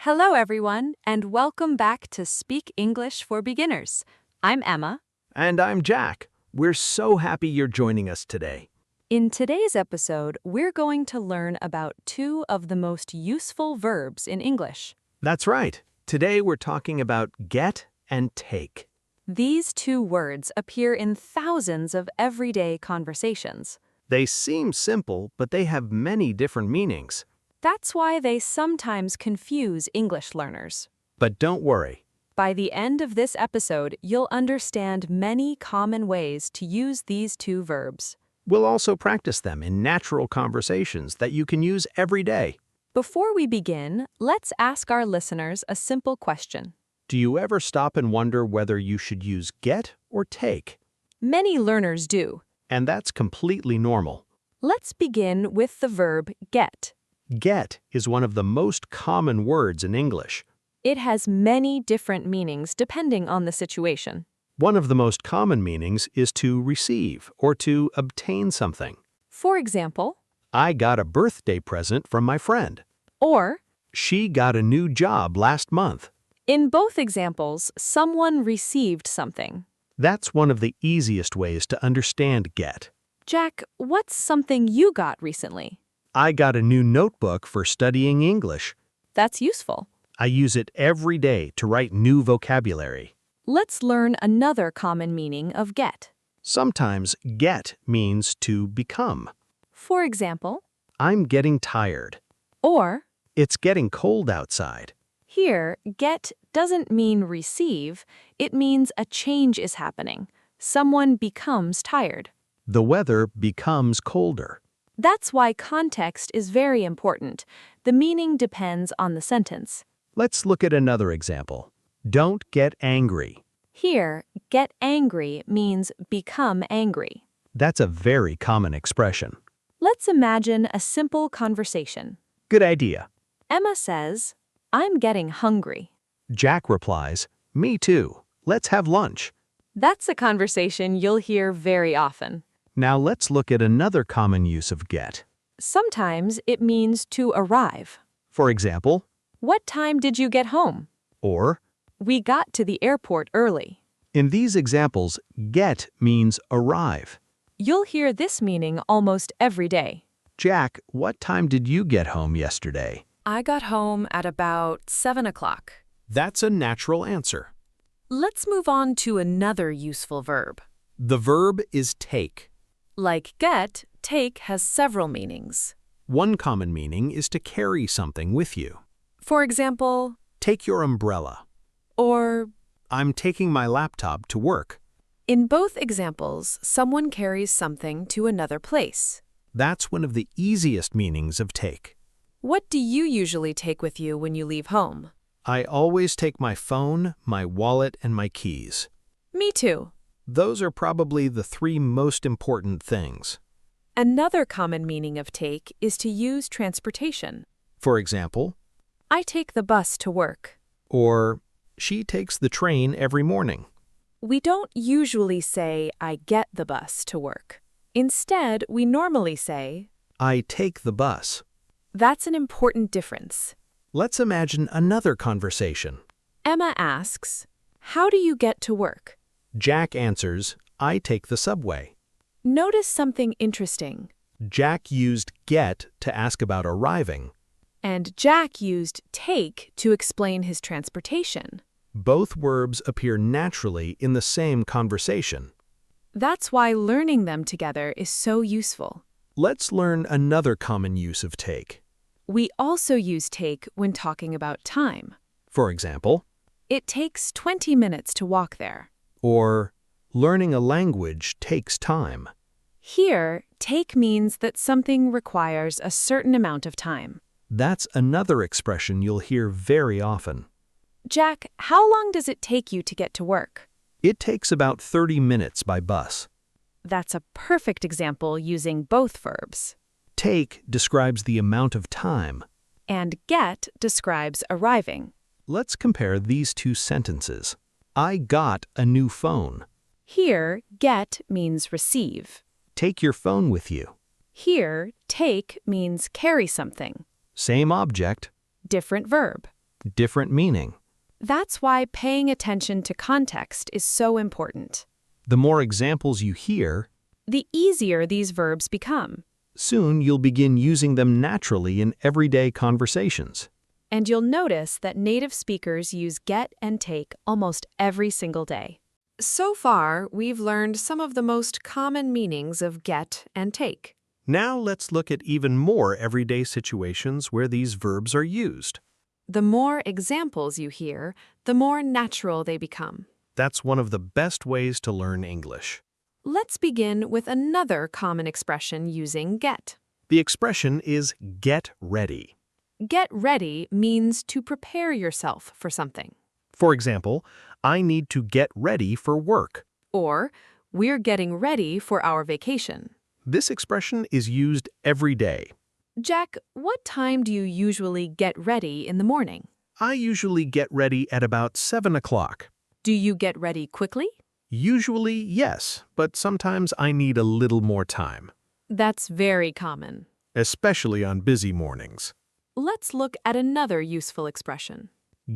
Hello, everyone, and welcome back to Speak English for Beginners. I'm Emma. And I'm Jack. We're so happy you're joining us today. In today's episode, we're going to learn about two of the most useful verbs in English. That's right. Today we're talking about get and take. These two words appear in thousands of everyday conversations. They seem simple, but they have many different meanings. That's why they sometimes confuse English learners. But don't worry. By the end of this episode, you'll understand many common ways to use these two verbs. We'll also practice them in natural conversations that you can use every day. Before we begin, let's ask our listeners a simple question. Do you ever stop and wonder whether you should use get or take? Many learners do. And that's completely normal. Let's begin with the verb get. Get is one of the most common words in English. It has many different meanings depending on the situation. One of the most common meanings is to receive or to obtain something. For example, I got a birthday present from my friend. or, She got a new job last month. in both examples, someone received something. That's one of the easiest ways to understand get. Jack, what's something you got recently? I got a new notebook for studying English. That's useful. I use it every day to write new vocabulary. Let's learn another common meaning of get. Sometimes get means to become. For example, I'm getting tired. or, It's getting cold outside. here, get doesn't mean receive, it means a change is happening. Someone becomes tired. The weather becomes colder. That's why context is very important. The meaning depends on the sentence. Let's look at another example. Don't get angry. Here, get angry means become angry. That's a very common expression. Let's imagine a simple conversation. Good idea. Emma says, I'm getting hungry. Jack replies, me too. Let's have lunch. That's a conversation you'll hear very often. Now let's look at another common use of get. Sometimes it means to arrive. For example, What time did you get home? or, We got to the airport early. in these examples, get means arrive. You'll hear this meaning almost every day. Jack, what time did you get home yesterday? I got home at about 7 o'clock. That's a natural answer. Let's move on to another useful verb. The verb is take. Like get, take has several meanings. One common meaning is to carry something with you. For example, Take your umbrella. or I'm taking my laptop to work. in both examples, someone carries something to another place. That's one of the easiest meanings of take. What do you usually take with you when you leave home? I always take my phone, my wallet, and my keys. Me too. Those are probably the three most important things. Another common meaning of take is to use transportation. For example, I take the bus to work. or she takes the train every morning. We don't usually say, I get the bus to work. Instead, we normally say, I take the bus. that's an important difference. Let's imagine another conversation. Emma asks, how do you get to work? Jack answers, I take the subway. Notice something interesting. Jack used get to ask about arriving. And Jack used take to explain his transportation. Both verbs appear naturally in the same conversation. That's why learning them together is so useful. Let's learn another common use of take. We also use take when talking about time. For example, It takes 20 minutes to walk there. or learning a language takes time. Here, take means that something requires a certain amount of time. That's another expression you'll hear very often. Jack, how long does it take you to get to work? It takes about 30 minutes by bus. That's a perfect example using both verbs. Take describes the amount of time. And get describes arriving. Let's compare these two sentences. I got a new phone. Here, get means receive. Take your phone with you. Here, take means carry something. Same object. Different verb. different meaning. That's why paying attention to context is so important. The more examples you hear, The easier these verbs become, soon you'll begin using them naturally in everyday conversations. and you'll notice that native speakers use get and take almost every single day. So far, we've learned some of the most common meanings of get and take. Now let's look at even more everyday situations where these verbs are used. The more examples you hear, the more natural they become. That's one of the best ways to learn English. Let's begin with another common expression using get. The expression is get ready. Get ready means to prepare yourself for something. For example, I need to get ready for work. Or, we're getting ready for our vacation. This expression is used every day. Jack, what time do you usually get ready in the morning? I usually get ready at about 7 o'clock. Do you get ready quickly? Usually, yes, but sometimes I need a little more time, That's very common. especially on busy mornings. Let's look at another useful expression.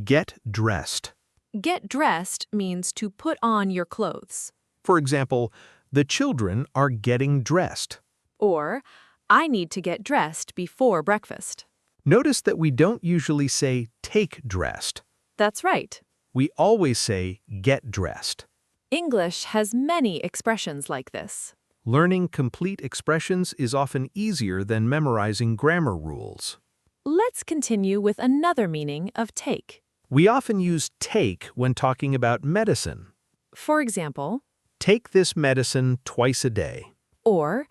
Get dressed. Get dressed means to put on your clothes. For example, the children are getting dressed. Or, I need to get dressed before breakfast. Notice that we don't usually say take dressed. That's right. We always say get dressed. English has many expressions like this. Learning complete expressions is often easier than memorizing grammar rules. Let's continue with another meaning of take. We often use take when talking about medicine. For example, Take this medicine twice a day. or,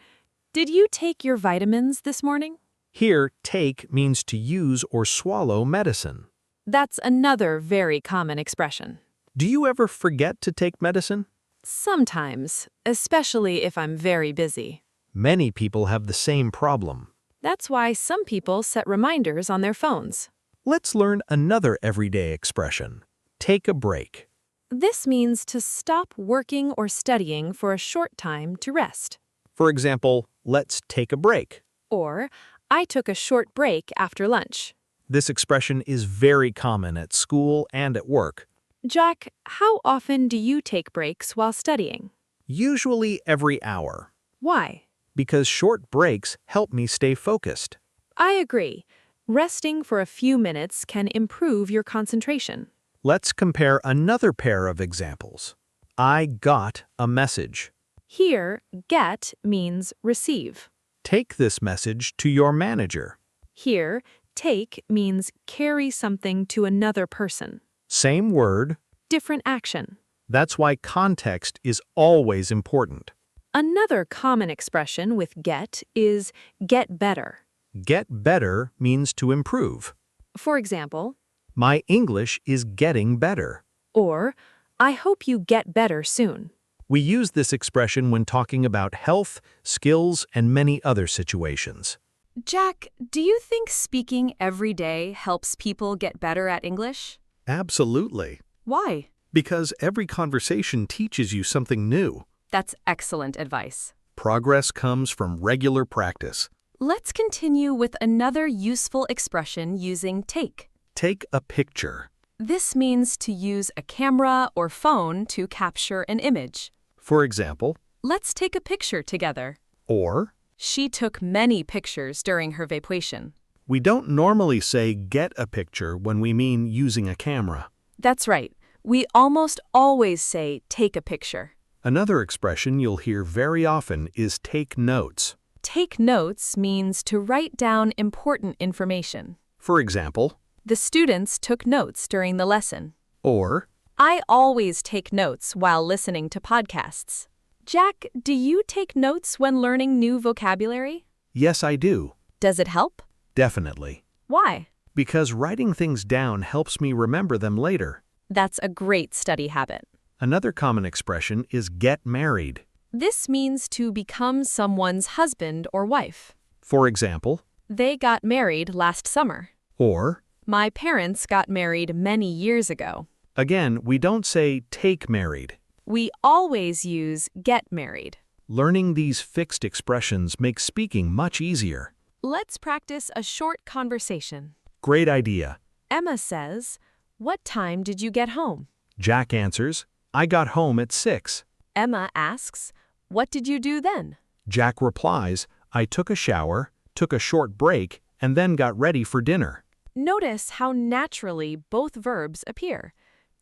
did you take your vitamins this morning? Here, take means to use or swallow medicine. That's another very common expression. Do you ever forget to take medicine? Sometimes, especially if I'm very busy. Many people have the same problem. That's why some people set reminders on their phones. Let's learn another everyday expression. Take a break. This means to stop working or studying for a short time to rest. For example, let's take a break. Or, I took a short break after lunch. This expression is very common at school and at work. Jack, how often do you take breaks while studying? Usually every hour, Why? because short breaks help me stay focused. I agree. Resting for a few minutes can improve your concentration. Let's compare another pair of examples. I got a message. Here, get means receive. Take this message to your manager. Here, take means carry something to another person. Same word. Different action. That's why context is always important. Another common expression with get is get better. Get better means to improve. For example, My English is getting better. or I hope you get better soon. We use this expression when talking about health, skills, and many other situations. Jack, do you think speaking every day helps people get better at English? Absolutely. Why? Because every conversation teaches you something new. That's excellent advice. Progress comes from regular practice. Let's continue with another useful expression using take. Take a picture. This means to use a camera or phone to capture an image. For example, Let's take a picture together. or She took many pictures during her vacation. we don't normally say get a picture when we mean using a camera. That's right. We almost always say take a picture. Another expression you'll hear very often is take notes. Take notes means to write down important information. For example, The students took notes during the lesson. or I always take notes while listening to podcasts. Jack, do you take notes when learning new vocabulary? yes, I do. Does it help? Definitely. Why? Because writing things down helps me remember them later. That's a great study habit. Another common expression is get married. This means to become someone's husband or wife. For example, They got married last summer. or My parents got married many years ago. again, we don't say take married. We always use get married. Learning these fixed expressions makes speaking much easier. Let's practice a short conversation. Great idea. Emma says, "What time did you get home?" Jack answers, "I got home at 6. Emma asks, "What did you do then?" Jack replies, "I took a shower, took a short break, and then got ready for dinner." Notice how naturally both verbs appear.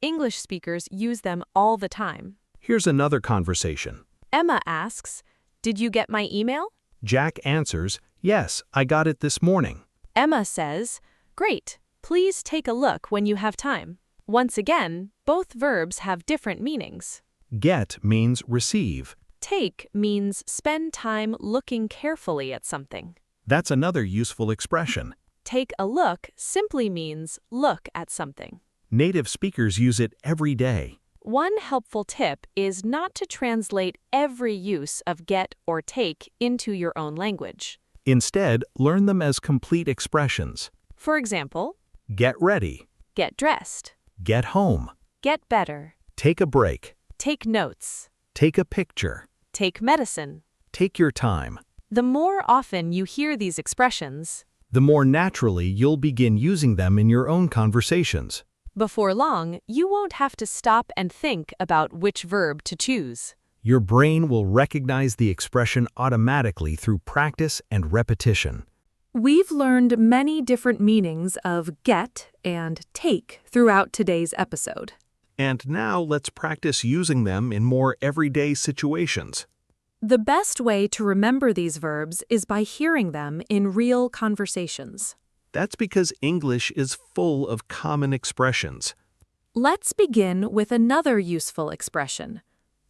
English speakers use them all the time. Here's another conversation. Emma asks, "Did you get my email?" Jack answers, "Yes, I got it this morning." Emma says, "Great, please take a look when you have time." Once again, both verbs have different meanings. Get means receive. Take means spend time looking carefully at something. That's another useful expression. Take a look simply means look at something. Native speakers use it every day. One helpful tip is not to translate every use of get or take into your own language. Instead, learn them as complete expressions. For example, Get ready. get dressed, Get home. get better, Take a break. take notes, Take a picture. take medicine. Take your time. The more often you hear these expressions, The more naturally you'll begin using them in your own conversations. before long, you won't have to stop and think about which verb to choose. Your brain will recognize the expression automatically through practice and repetition. We've learned many different meanings of get and take throughout today's episode. And now let's practice using them in more everyday situations. The best way to remember these verbs is by hearing them in real conversations. That's because English is full of common expressions. Let's begin with another useful expression.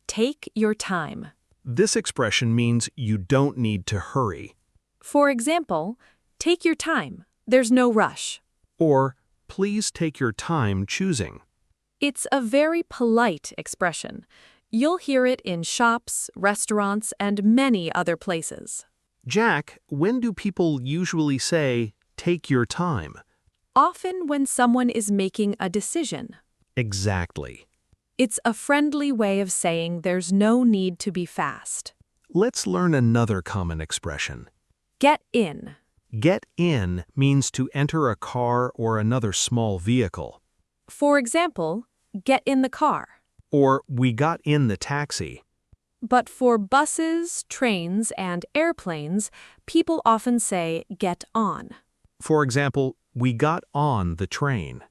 Take your time. This expression means you don't need to hurry. For example, take your time. There's no rush. Or, please take your time choosing. It's a very polite expression. You'll hear it in shops, restaurants, and many other places. Jack, when do people usually say, take your time? Often when someone is making a decision. Exactly. It's a friendly way of saying there's no need to be fast. Let's learn another common expression. Get in. Get in means to enter a car or another small vehicle. For example, get in the car. Or, we got in the taxi. But for buses, trains, and airplanes, people often say get on. For example, we got on the train.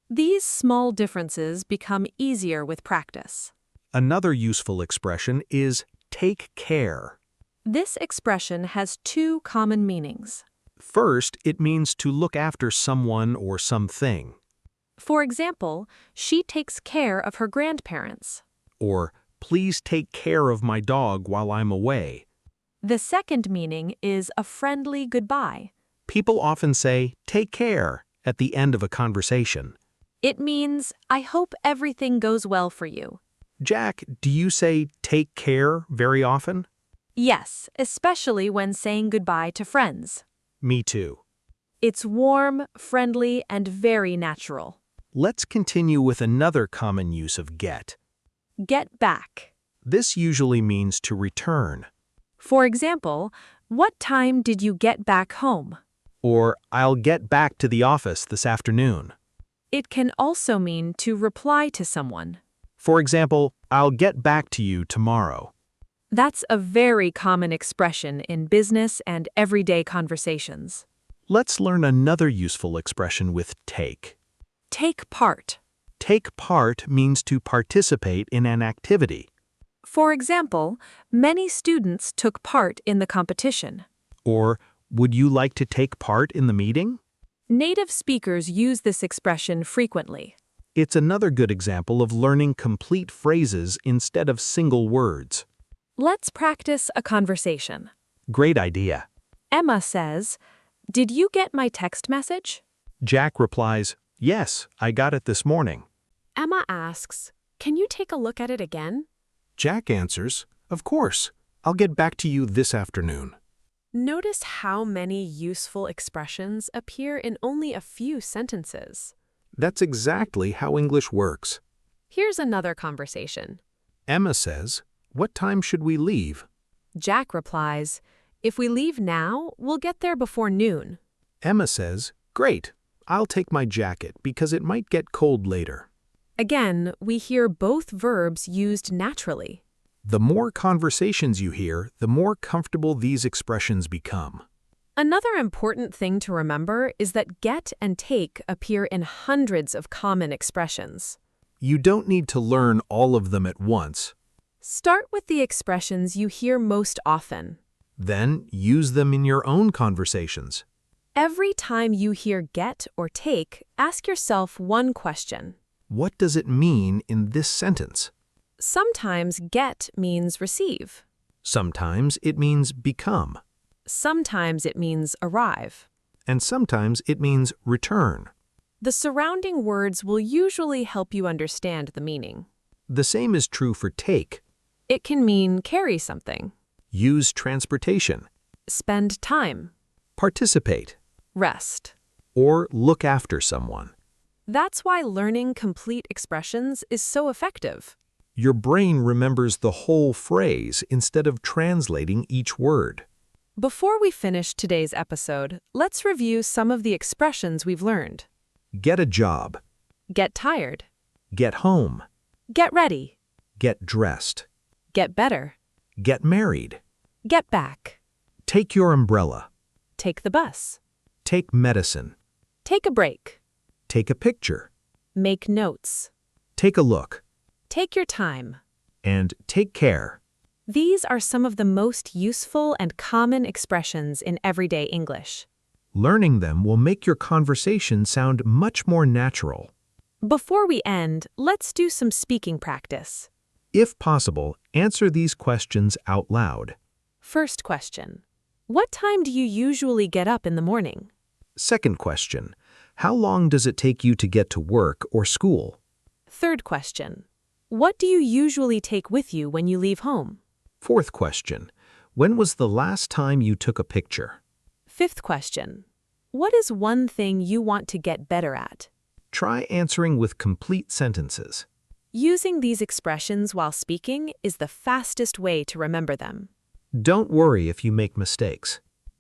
These small differences become easier with practice. Another useful expression is take care. This expression has two common meanings. First, it means to look after someone or something. For example, she takes care of her grandparents. Or, please take care of my dog while I'm away. The second meaning is a friendly goodbye. People often say, take care, at the end of a conversation. It means, I hope everything goes well for you. Jack, do you say take care very often? Yes, especially when saying goodbye to friends. Me too. It's warm, friendly, and very natural. Let's continue with another common use of get. Get back. This usually means to return. For example, what time did you get back home? Or, I'll get back to the office this afternoon. It can also mean to reply to someone. For example, I'll get back to you tomorrow. That's a very common expression in business and everyday conversations. Let's learn another useful expression with take. Take part. Take part means to participate in an activity. For example, many students took part in the competition. Or, would you like to take part in the meeting? Native speakers use this expression frequently. It's another good example of learning complete phrases instead of single words. Let's practice a conversation. Great idea. Emma says, "Did you get my text message?" Jack replies, "Yes, I got it this morning." Emma asks, "Can you take a look at it again?" Jack answers, "Of course. I'll get back to you this afternoon." Notice how many useful expressions appear in only a few sentences. That's exactly how English works. Here's another conversation. Emma says, "What time should we leave?" Jack replies, "If we leave now, we'll get there before noon." Emma says, "Great. I'll take my jacket because it might get cold later. Again, we hear both verbs used naturally. The more conversations you hear, the more comfortable these expressions become. Another important thing to remember is that get and take appear in hundreds of common expressions. You don't need to learn all of them at once. Start with the expressions you hear most often. Then use them in your own conversations. Every time you hear get or take, ask yourself one question. What does it mean in this sentence? Sometimes get means receive. Sometimes it means become. Sometimes it means arrive. And sometimes it means return. The surrounding words will usually help you understand the meaning. The same is true for take. It can mean carry something, Use transportation, spend time, participate, rest. or look after someone. That's why learning complete expressions is so effective. Your brain remembers the whole phrase instead of translating each word. Before we finish today's episode, let's review some of the expressions we've learned. Get a job. Get tired. Get home. Get ready. Get dressed. Get better. Get married. Get back. Take your umbrella. Take the bus. Take medicine. Take a break. Take a picture. Make notes. Take a look. Take your time. And take care. These are some of the most useful and common expressions in everyday English. Learning them will make your conversation sound much more natural. Before we end, let's do some speaking practice. If possible, answer these questions out loud. First question. What time do you usually get up in the morning? Second question. How long does it take you to get to work or school? Third question. What do you usually take with you when you leave home? Fourth question. When was the last time you took a picture? Fifth question. What is one thing you want to get better at? Try answering with complete sentences. Using these expressions while speaking is the fastest way to remember them. Don't worry if you make mistakes.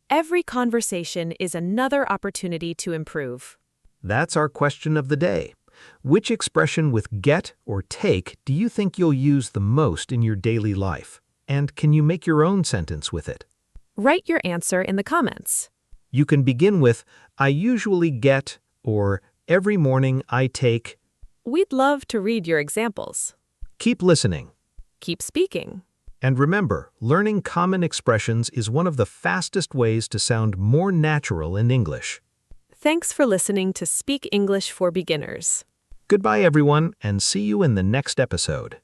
Every conversation is another opportunity to improve. That's our question of the day. Which expression with get or take do you think you'll use the most in your daily life? And can you make your own sentence with it? Write your answer in the comments. You can begin with, I usually get, or every morning I take. We'd love to read your examples. Keep listening. Keep speaking. And remember, learning common expressions is one of the fastest ways to sound more natural in English. Thanks for listening to Speak English for Beginners. Goodbye, everyone, and see you in the next episode.